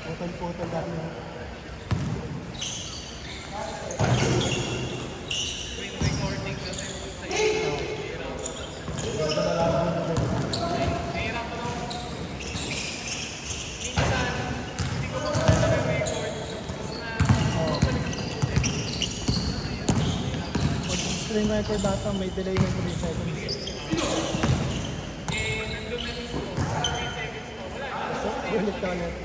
Putol-putol dati. Screen record data may delay ng 3 seconds. Ulit ka ulit.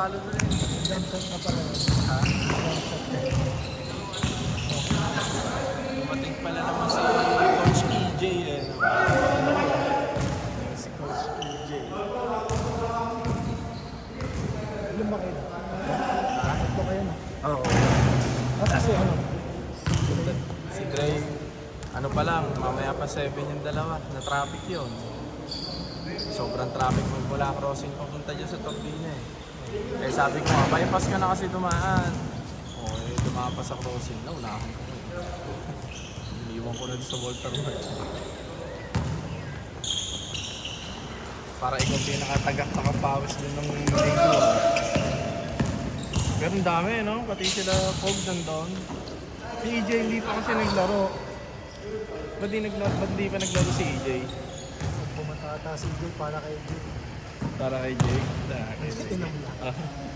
talo na rin. Jump shot na pala. Ha? Jump shot na. Dumating pala naman si Coach EJ eh. Si Coach EJ. Ilan ba kayo? Ha? Tatlo kayo na. Oo. Kasi ano? Si Dre, ano pa lang, mamaya pa 7 yung dalawa. Na traffic yun. Sobrang traffic mula crossing papunta dyan sa Turbina eh. Eh sabi ko nga, bypass ka na kasi dumaan. O eh, dumapas sa crossing. Naunahan ko. Iniwan ko na doon sa Walter March. Para ikaw pinakatagak nakapawis din ng linggo. Pero ang dami, no? Pati sila Pog nandun. Si EJ hindi pa kasi naglaro. Ba't di pa naglaro si EJ? Pumatata si Jay para kay Jay. Para kay Jake? Kay Sige, Jake. inom lang.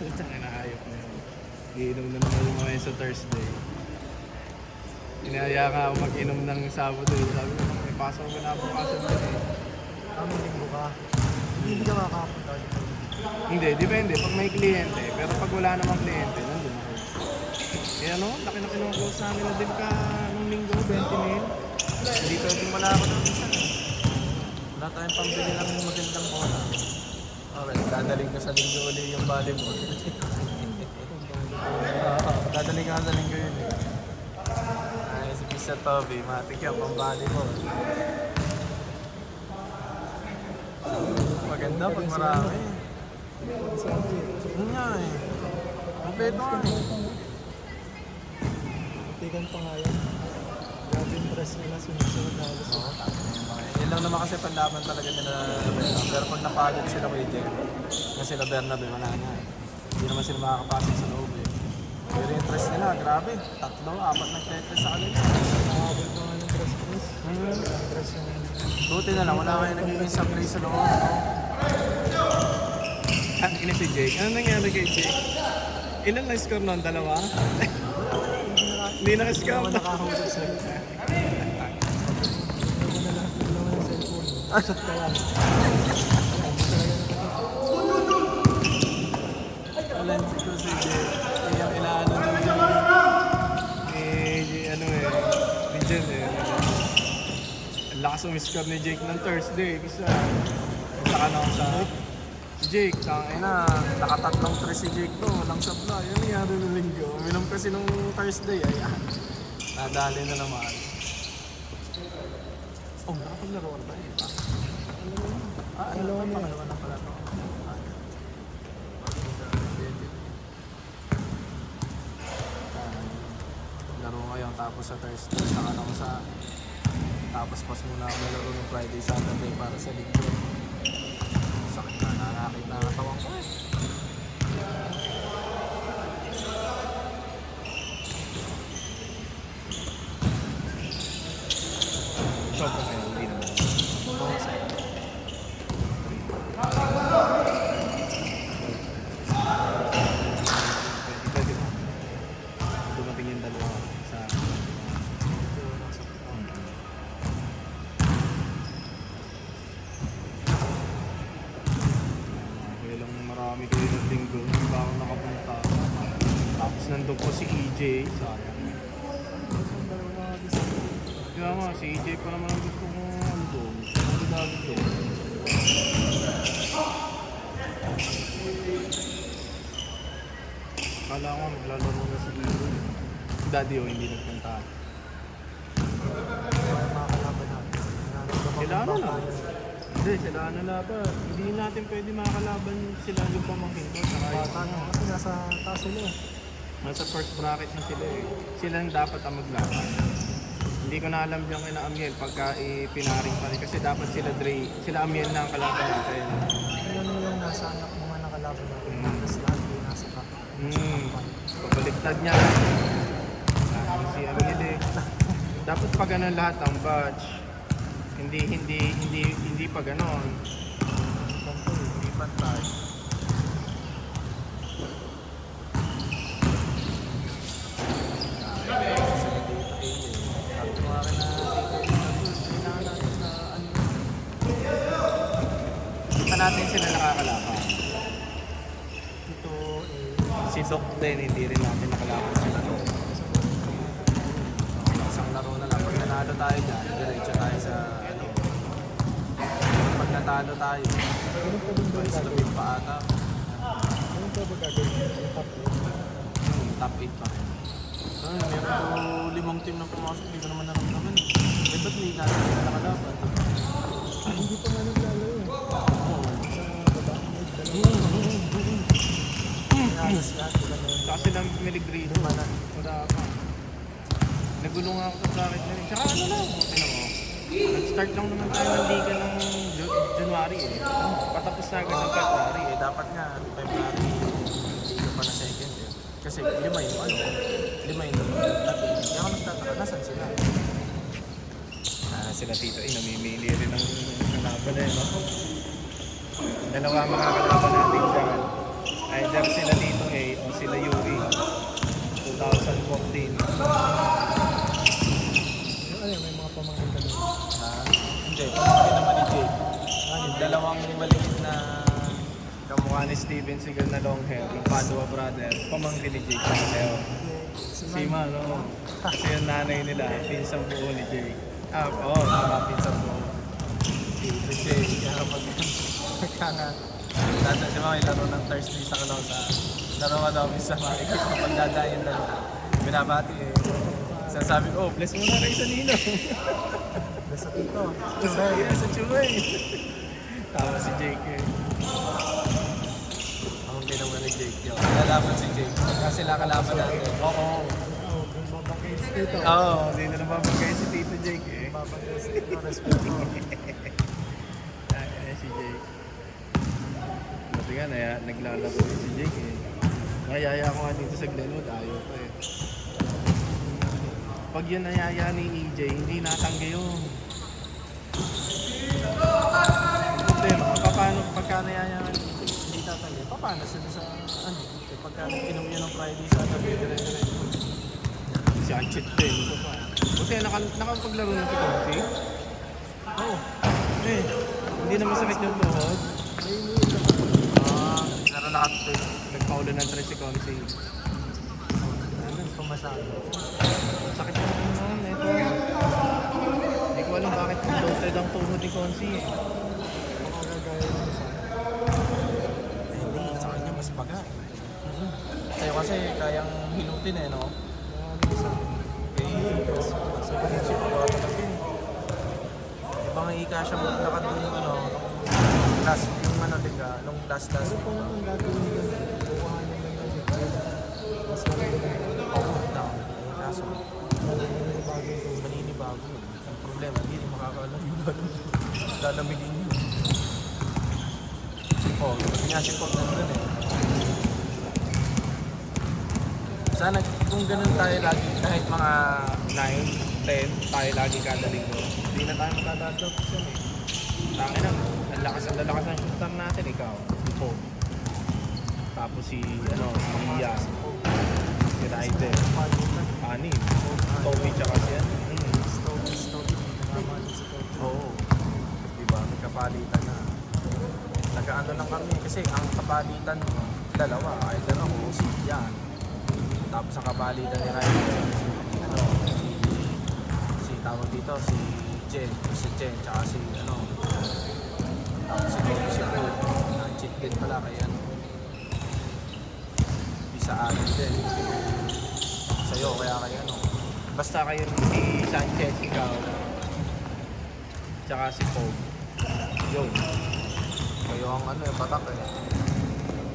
Ito na naayop na yun. Iinom na naman yung mga yun sa Thursday. Inaya ka ako mag-inom ng Sabado eh. Sabi ko, may pasok ko na bukasan din eh. Kaming linggo ka. Hindi ka makakapunta dito. Hindi, depende. Pag may kliyente. Pero pag wala namang kliyente, nandun ako. Eh ano, laki na kinuklose namin na din ka nung linggo, 20 mil. Hindi pwede wala ako ng minsan eh. Wala tayong pambili ng magandang bola. Okay, dadaling ka sa linggo uli yung volleyball. Dadaling ka sa linggo yun eh. Ay, si Mr. Toby, matik yan, pang volleyball. Maganda pag marami. Yun nga eh. Kompleto nga eh. Tigan pa nga yan. Grabe yung press nila, sunod-sunod na halos. Yun lang naman kasi panlaban talaga nila Bernabé. Pero pag napagod sila kay Jem, na sila Bernabé, wala na eh. Hindi naman sila makakapasok sa loob eh. Pero yung press nila, grabe. 3, 4 nag-press sa kanila. Nakakabot pa nga ng press. Press yung... Buti na lang, wala kayo nagiging sablay sa loob. Ang ina si Jake. Ano nangyari kay Jake? Ilan na score noon? 2? Hindi nakascore. Hindi naman nakahulog sa'yo. Hindi na lang yung cellphone. Shot ka yan. Wala ko si Jake. Yung inaano na yung... ano eh. Ni Jen eh. Ang lakas umiscore ni Jake ng Thursday. Kasi saka na ako sa... Si Jake, tangin na, nakatatlong 3 si Jake to, walang supply. Yan nangyari ng linggo. Uminom kasi nung Thursday, ayan. Nadali na naman. Oh, nakapaglaruan ba eh? Dalawa na. Pangalawa na pala to. Laro ngayon, tapos sa Thursday, saka na ako sa... Tapos pas muna ako laro ng Friday, Saturday para sa linggo. Sakit na, nakakit na katawan ko eh. Shop ko ngayon, hindi naman. Pwede mo. Dumating yung dalawa sa... Ilang marami kayo ng linggo, hindi ba ako nakapunta. Tapos nandun po si EJ, sayang. Kaya nga, si EJ pa naman ang gusto kong andun. Ano dami doon? Kala ko maglalaro na si EJ. Si Daddy o hindi nagpunta. Makakalaban natin. Sila ano na? Hindi, sila ano na ba? Hindi natin pwede makakalaban sila yung pamangkin ko. Saka Bata na kasi nasa taas sila eh. nasa first bracket na sila eh. Sila ang dapat ang maglaban. Hindi ko na alam yung kina Amiel pagka pinaring pa rin. Kasi dapat sila Dre, sila Amiel na ang kalaban natin. Yun yung nasa anak mga nakalaban natin. Tapos lahat yung nasa top. Pabaliktad niya. Sabi si Amiel eh. Dapat pa ganun lahat ang batch. Hindi pa ganon. Hindi pantay. Natin sila nakakalaban. Ito Sok din, hindi rin natin nakalaban sila to. Isang laro na lang. Pag nanalo tayo dyan, diretso tayo sa ano. Pag natalo tayo, Ganun pa din ba first to gagawin? beat pa ata. Ganun pa ba gagawin? Yung top Top 8 pa rin. Ay, meron po 5 team na pumasok, hindi ko naman naramdaman eh. Eh, ba't may natin na nakalaban? Hindi pa nga naglalaro eh. Oo. Sa baba, may dalawa. Halos lahat sila na yun. Saka silang Meligrino. Wala pa. Nagulo nga ako sa bracket na rin. Tsaka ano lang, okay mo. Nag-start lang naman tayo ng liga ng January eh. Patapos na agad ng February eh. Dapat nga, February, liga pa na second eh. Kasi 5 yung ano, 5 yung dati. Kaya ako nagtataka, nasan sila? Sila Tito eh, namimili rin ng kalaban eh. No? Dalawa mga kalaban natin dyan. Either sila Tito A o sila Yuri. 2014. Ano yun, may mga pamangkin ka doon. Hindi, pamangkin naman ni Jake. Yung dalawang maliit na kamukha ni Steven Seagal na long hair, yung Padua brother, pamangkin ni Jake na Leo. Si Mano, kasi yung nanay nila, pinsang buo ni Jake. Oo, pinsang buo. Si Jake, kaya magkanga. Dati si mga laro ng Thursday sa Kalosa. Laro ka daw sa mga ikip na pagdadayan na binabati eh. Sasabi ko, bless mo na rin sa Nino. Basta Tito. Sa Chuay. Tama si Jake eh. Ako naman ni Jake yun. Lalaban si Jake. Kasi kalaban natin. Oo. Oo, babangkay si Tito. Oo, hindi na nababagay si Tito Jake eh. Babangkay si Tito. Respeto. Ay, si Jake. Buti nga, naglalaro rin si Jake eh. Nayaya ko nga dito sa Glenwood, ayaw pa eh. Pag yun nayaya ni EJ, hindi natanggi yun. Problema, paano pagka nayaya ni EJ, hindi tatanggi? Paano sila sa ano? Pagka inom yun ng Friday sa gabi, dire-diretso. Si Anchit din. Buti nakapaglaro na si Confi. Oo. Eh, hindi naman sakit yung tuhod. Pero nagpaulo ng tres si Confi. Ano, pumasado. Sakit mo naman, ito. Hindi ko alam bakit loaded ang tuhod ni Confi eh. Ako gagaya ng isa. Hindi, sa kanya mas baga. Sa'yo kasi kayang hilutin eh, no? Yung isa. Sa prinsip ko talaga eh. Ibang ika siya maglakad dun yung ano, last, yung ano liga, nung last. Pero kung ang gagawin yun, kukuhanin lang yung liquid. Mas malaki na yun. Oo, down. Kaso, Maninibago yung tubig. maninibago yun. Ang problema, hindi rin makakaalam yung lalamigin yun. Oo, yung nga si Pog nandun eh. Sana kung ganun tayo lagi, kahit mga 9, 10, tayo lagi kada linggo, hindi na tayo matadadrop yan eh. Tangin na, ang lalakas ng shooter natin, ikaw, si Pog. Tapos si Ian, si Ryder, Anin, Toby tsaka si ano. Story. Tama din si Toby. Oo. Diba, may kapalitan na. Nag-ano lang kami kasi ang kapalitan dalawa, either ako o si Ian. Tapos ang kapalitan ni Ryder, si tawag dito, si Jen, tsaka si tapos si Toby si Toby. Cheat din pala kay Bisa atin din. Sa'yo, kaya kay basta kayo si Sanchez, ikaw, tsaka si Pog. Yun. Kayo ang batak eh.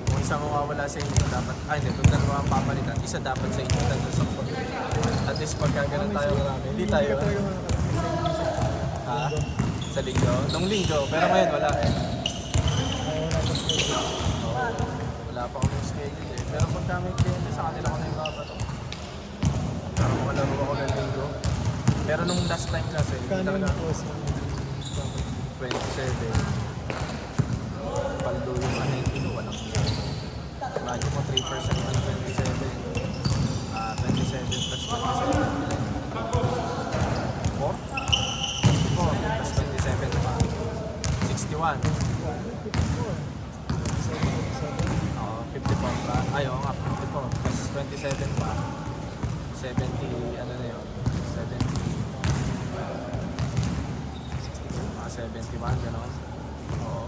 Kung isa mawawala sa inyo, dapat, hindi, kung dalawa ang papalitan, isa dapat sa inyo, dalawa sa Pog. At least pagka ganun tayo marami, hindi tayo. Ha? Sa linggo? Nung linggo, pero ngayon wala eh. Wala pa akong schedule eh. Pero pag kami kliyente, sa kanila ko na yung babato. Para makalaro ako ng linggo. Pero nung last time kasi, hindi Kano talaga yung cost ng 27. Paldo yung ano walang imagine mo 3% ng 27. 27 plus 27. 4? 4 plus 27 pa. 61. Oo. 54 pa. Ay, oo nga, 54. Plus 27 pa. 70, ano na yun? 70. 60, mga 71, gano'n. Oo.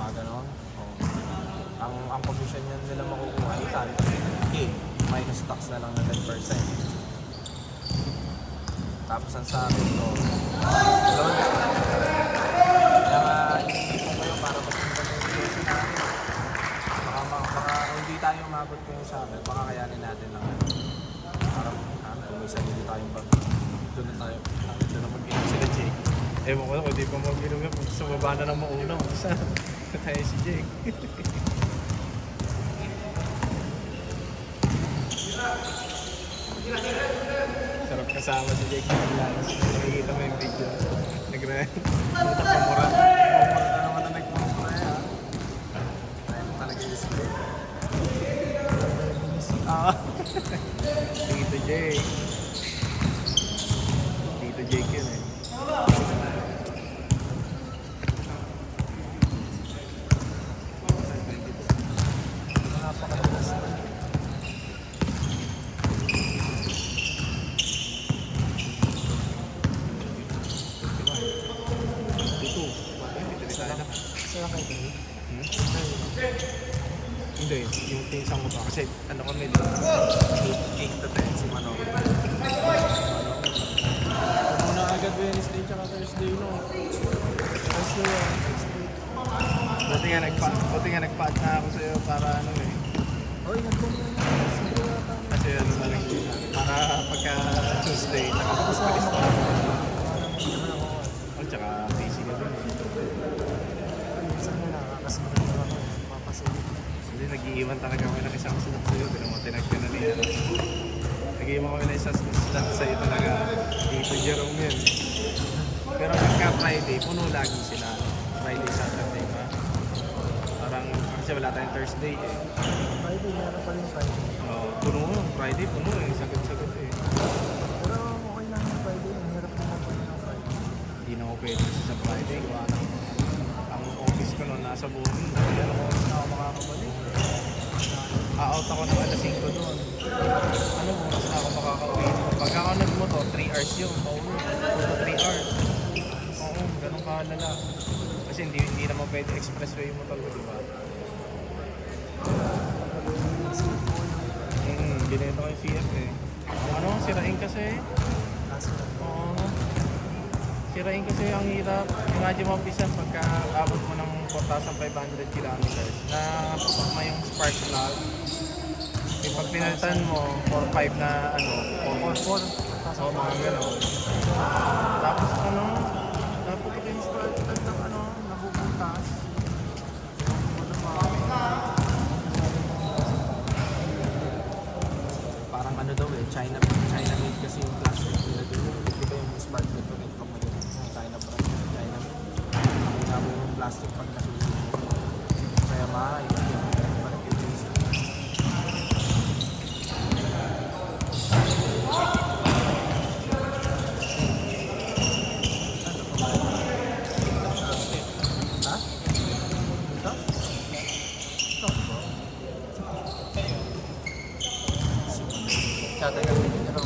Mga gano'n. Oo. Ang commission yan nila makukuha, itan. Okay. Minus tax na lang na 10%. Tapos ang sa akin to, doon. Kaya nga, iniipon ko yun para masundan yung negosyo natin. Baka hindi tayo umabot ko yung sa akin, baka kayanin natin lang. Para kung may sarili tayong bag. Doon na tayo. Doon na mag-inom sila Jake. Ewan ko na kung di pa mag-inom yan. Sa baba na ng maunang. Isa. Tayo si Jake. Sarap kasama si Jake na Lalas. Nakikita mo yung video. Putak pa mura. Mura na naman na nagmumura ha. Ayun talaga yung spray. Tito Jake. Tito Jake yun eh. Napakalakas na. Sila kayo din? Hindi, yung pinsang ko pa. Kasi ano kami doon, 8 to 10 si Manong. Muna agad Wednesday tsaka Thursday no. Thursday yan. Buti nga nagpa-add na ako sa'yo para ano eh. Oy, nagpunta na. Siguro yata. Kasi ano na lang din para pagka Tuesday, nakapagpapalis na ako. Hindi naman ako. Oh, tsaka busy ka din eh. Minsan na nakakasunod na ako. Papasilip. Hindi, nag-iiwan talaga kami ng isang slot sa'yo. Tinag ko na niya. Nag-iiwan kami ng isang slot sa'yo talaga. Dito Jerome yun. Pero pagka Friday, puno lagi sila. Friday, Saturday pa. Parang, kasi wala tayong Thursday eh. Friday, meron pa rin Friday. Puno. Friday, puno eh. Sagot-sagot eh. Pero okay lang yung Friday. Ang hirap naman pa rin ng Friday. Hindi na ako pwede sa Friday. Gawa ng ang office ko noon nasa buong. Pero oras na ako makakabalik. Out ako ng alas 5 doon. Ano oras na ako makakauwi? Pagka ako nagmotor, 3 hours yun. Pauwi. 2 to 3 hours. Oo, ganun kahalala. Kasi hindi naman pwede expressway yung motor ko, di ba? Binenta ko yung Fiat eh. Ano, sirain kasi. Kaso lang. Oo. Sirain kasi ang hirap. Imagine mo pisan pagka abot mo ng 4,500 kilometers na putok yung spark plug. Eh, pag pinalitan mo, 4,500 na ano, 4,400. Oo, mga gano'n. Tapos ano, naputok yung spark plug ng ano, nabubutas. Parang ano daw eh, China made kasi yung plastic nila doon. Di ba yung spark plug ko rin pag mag-inom sa China brand, China made. Nakita mo yung plastic pag nasusunod. Kaya mahal, yung parang pinag-isip. Ha? Ito? Ito? Tsaka ka rin nyo.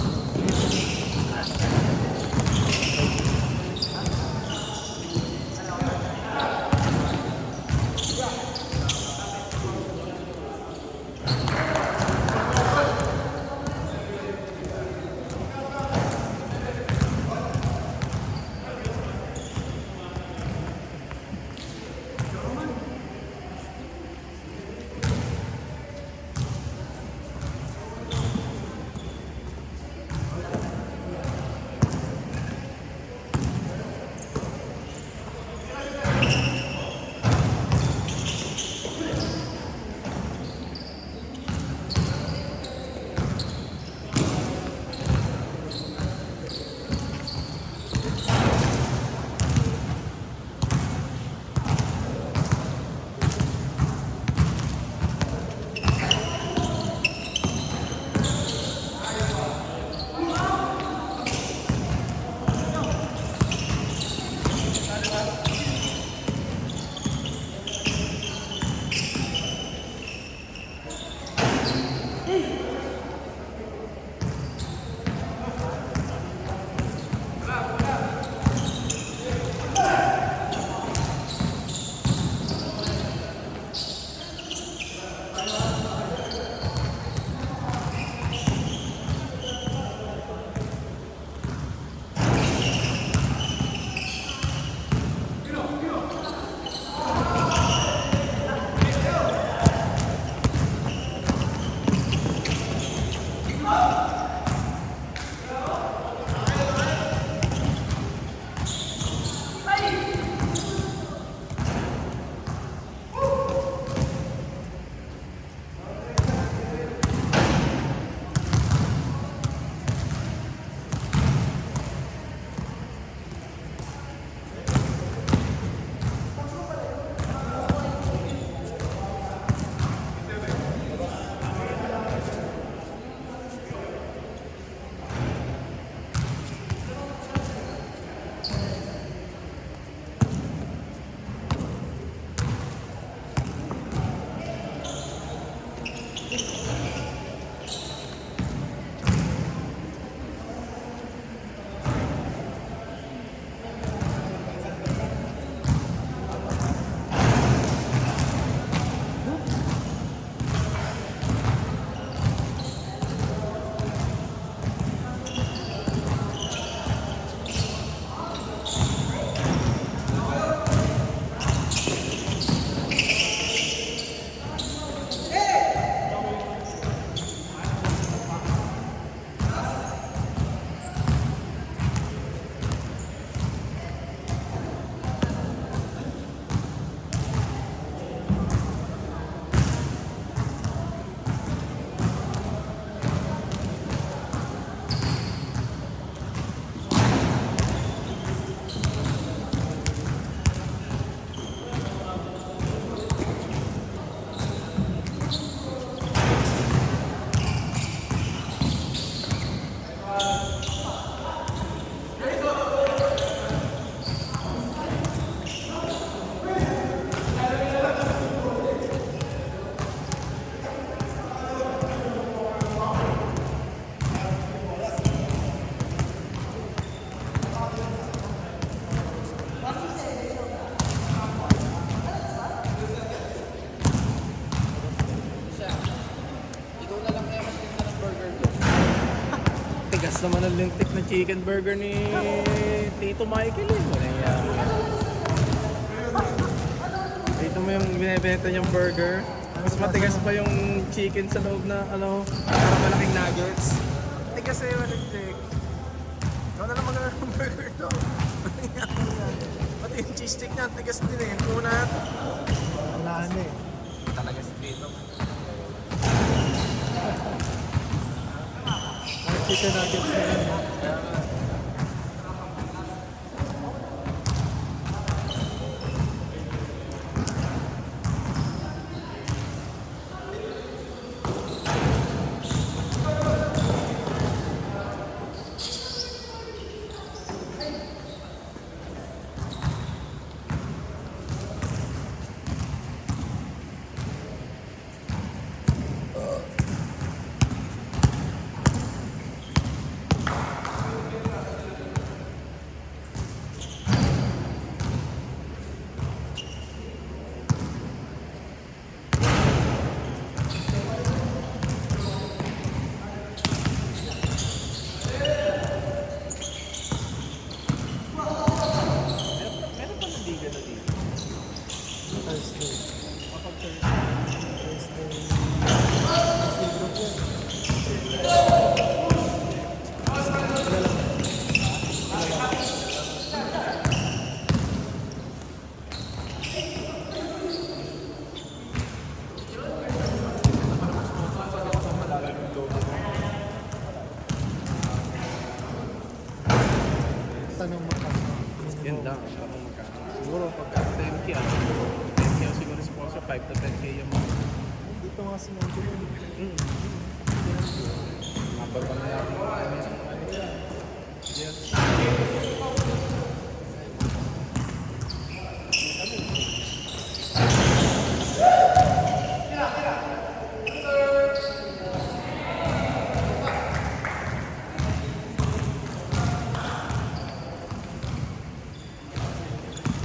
Ikaw na lang kaya magtinda ng burger doon. Tigas naman ang lintik na chicken burger ni Tito Michael eh. Wala yan. Dito mo yung binibenta niyang burger. Mas matigas pa yung chicken sa loob na para malaking nuggets. Tigas na yung lintik. Ikaw na lang magandang ng burger to. Pati yung cheese stick niya, tigas din eh. Kunat. Wala na eh. Talaga si Tito. Ang chicken nuggets na yan. Meron pa nandiga na dito. Thursday. Kapag Thursday. Thursday group yan. Tanong mo pa. Yan lang, parang magkano. Siguro pagka 10k, 10k ang siguro sponsor, 5 to 10k yung mga. Dito nga sinabi yun. Mm.